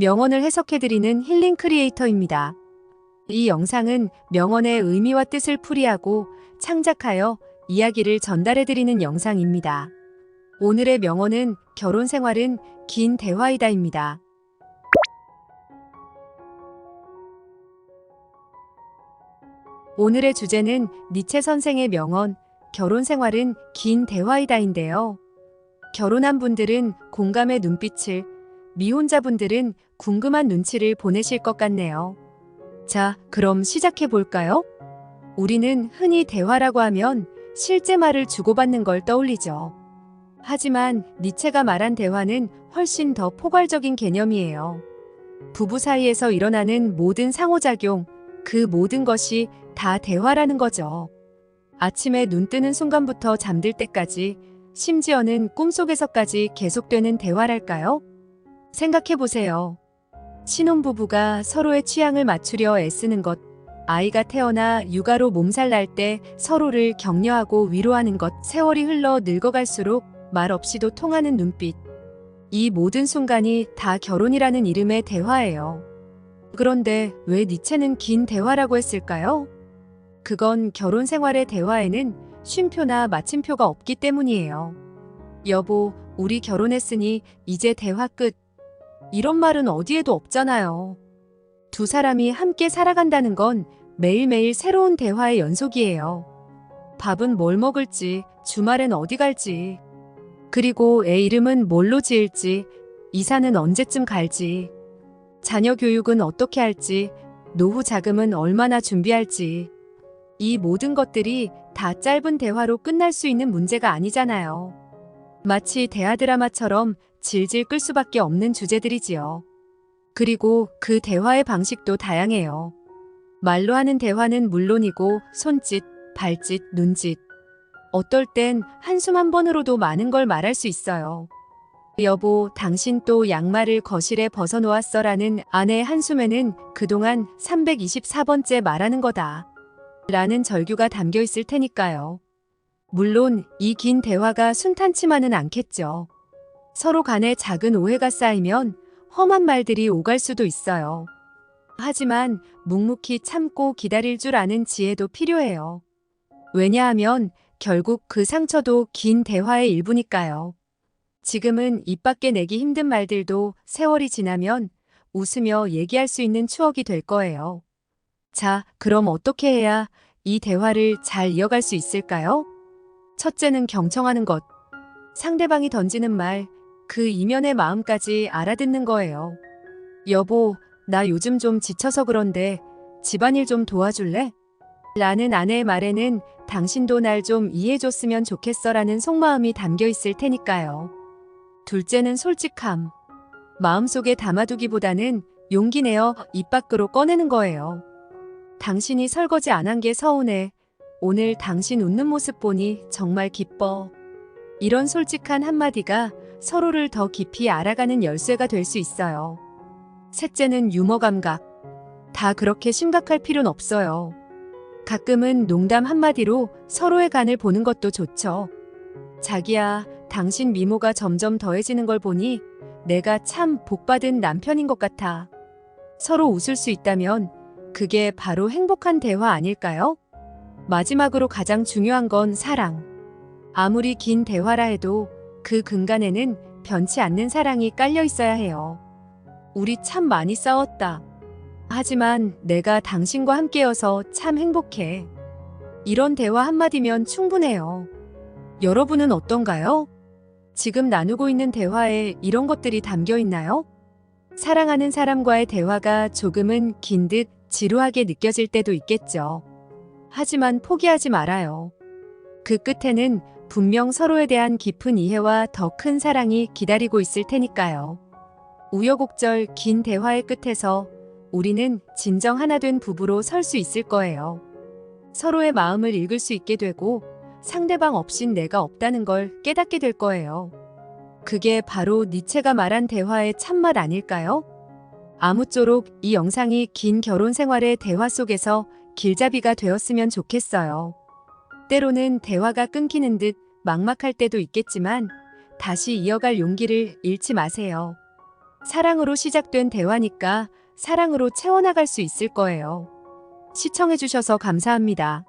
명언을 해석해드리는 힐링 크리에이터입니다. 이 영상은 명언의 의미와 뜻을 풀이하고 창작하여 이야기를 전달해드리는 영상입니다. 오늘의 명언은 결혼 생활은 긴 대화이다입니다. 오늘의 주제는 니체 선생의 명언, 결혼 생활은 긴 대화이다인데요. 결혼한 분들은 공감의 눈빛을, 미혼자분들은 궁금한 눈치를 보내실 것 같네요. 자, 그럼 시작해 볼까요? 우리는 흔히 대화라고 하면 실제 말을 주고받는 걸 떠올리죠. 하지만 니체가 말한 대화는 훨씬 더 포괄적인 개념이에요. 부부 사이에서 일어나는 모든 상호작용, 그 모든 것이 다 대화라는 거죠. 아침에 눈 뜨는 순간부터 잠들 때까지, 심지어는 꿈속에서까지 계속되는 대화랄까요? 생각해 보세요. 신혼부부가 서로의 취향을 맞추려 애쓰는 것, 아이가 태어나 육아로 몸살 날 때 서로를 격려하고 위로하는 것, 세월이 흘러 늙어갈수록 말 없이도 통하는 눈빛. 이 모든 순간이 다 결혼이라는 이름의 대화예요. 그런데 왜 니체는 긴 대화라고 했을까요? 그건 결혼 생활의 대화에는 쉼표나 마침표가 없기 때문이에요. 여보, 우리 결혼했으니 이제 대화 끝. 이런 말은 어디에도 없잖아요. 두 사람이 함께 살아간다는 건 매일매일 새로운 대화의 연속이에요. 밥은 뭘 먹을지, 주말엔 어디 갈지, 그리고 애 이름은 뭘로 지을지, 이사는 언제쯤 갈지, 자녀 교육은 어떻게 할지, 노후 자금은 얼마나 준비할지. 이 모든 것들이 다 짧은 대화로 끝날 수 있는 문제가 아니잖아요. 마치 대하 드라마처럼 질질 끌 수밖에 없는 주제들이지요. 그리고 그 대화의 방식도 다양해요. 말로 하는 대화는 물론이고 손짓, 발짓, 눈짓. 어떨 땐 한숨 한 번으로도 많은 걸 말할 수 있어요. 여보, 당신 또 양말을 거실에 벗어놓았어라는 아내의 한숨에는 그동안 324번째 말하는 거다 라는 절규가 담겨 있을 테니까요. 물론 이 긴 대화가 순탄치만은 않겠죠. 서로 간에 작은 오해가 쌓이면 험한 말들이 오갈 수도 있어요. 하지만 묵묵히 참고 기다릴 줄 아는 지혜도 필요해요. 왜냐하면 결국 그 상처도 긴 대화의 일부니까요. 지금은 입 밖에 내기 힘든 말들도 세월이 지나면 웃으며 얘기할 수 있는 추억이 될 거예요. 자, 그럼 어떻게 해야 이 대화를 잘 이어갈 수 있을까요? 첫째는 경청하는 것. 상대방이 던지는 말, 그 이면의 마음까지 알아듣는 거예요. 여보, 나 요즘 좀 지쳐서 그런데 집안일 좀 도와줄래? 라는 아내의 말에는 당신도 날 좀 이해해줬으면 좋겠어라는 속마음이 담겨 있을 테니까요. 둘째는 솔직함. 마음속에 담아두기보다는 용기 내어 입 밖으로 꺼내는 거예요. 당신이 설거지 안 한 게 서운해. 오늘 당신 웃는 모습 보니 정말 기뻐. 이런 솔직한 한마디가 서로를 더 깊이 알아가는 열쇠가 될 수 있어요. 셋째는 유머 감각. 다 그렇게 심각할 필요는 없어요. 가끔은 농담 한마디로 서로의 간을 보는 것도 좋죠. 자기야, 당신 미모가 점점 더해지는 걸 보니 내가 참 복받은 남편인 것 같아. 서로 웃을 수 있다면 그게 바로 행복한 대화 아닐까요? 마지막으로 가장 중요한 건 사랑. 아무리 긴 대화라 해도 그 근간에는 변치 않는 사랑이 깔려 있어야 해요. 우리 참 많이 싸웠다. 하지만 내가 당신과 함께여서 참 행복해. 이런 대화 한마디면 충분해요. 여러분은 어떤가요? 지금 나누고 있는 대화에 이런 것들이 담겨 있나요? 사랑하는 사람과의 대화가 조금은 긴 듯 지루하게 느껴질 때도 있겠죠. 하지만 포기하지 말아요. 그 끝에는 분명 서로에 대한 깊은 이해와 더 큰 사랑이 기다리고 있을 테니까요. 우여곡절 긴 대화의 끝에서 우리는 진정 하나 된 부부로 설 수 있을 거예요. 서로의 마음을 읽을 수 있게 되고 상대방 없인 내가 없다는 걸 깨닫게 될 거예요. 그게 바로 니체가 말한 대화의 참맛 아닐까요? 아무쪼록 이 영상이 긴 결혼 생활의 대화 속에서 길잡이가 되었으면 좋겠어요. 때로는 대화가 끊기는 듯 막막할 때도 있겠지만 다시 이어갈 용기를 잃지 마세요. 사랑으로 시작된 대화니까 사랑으로 채워나갈 수 있을 거예요. 시청해주셔서 감사합니다.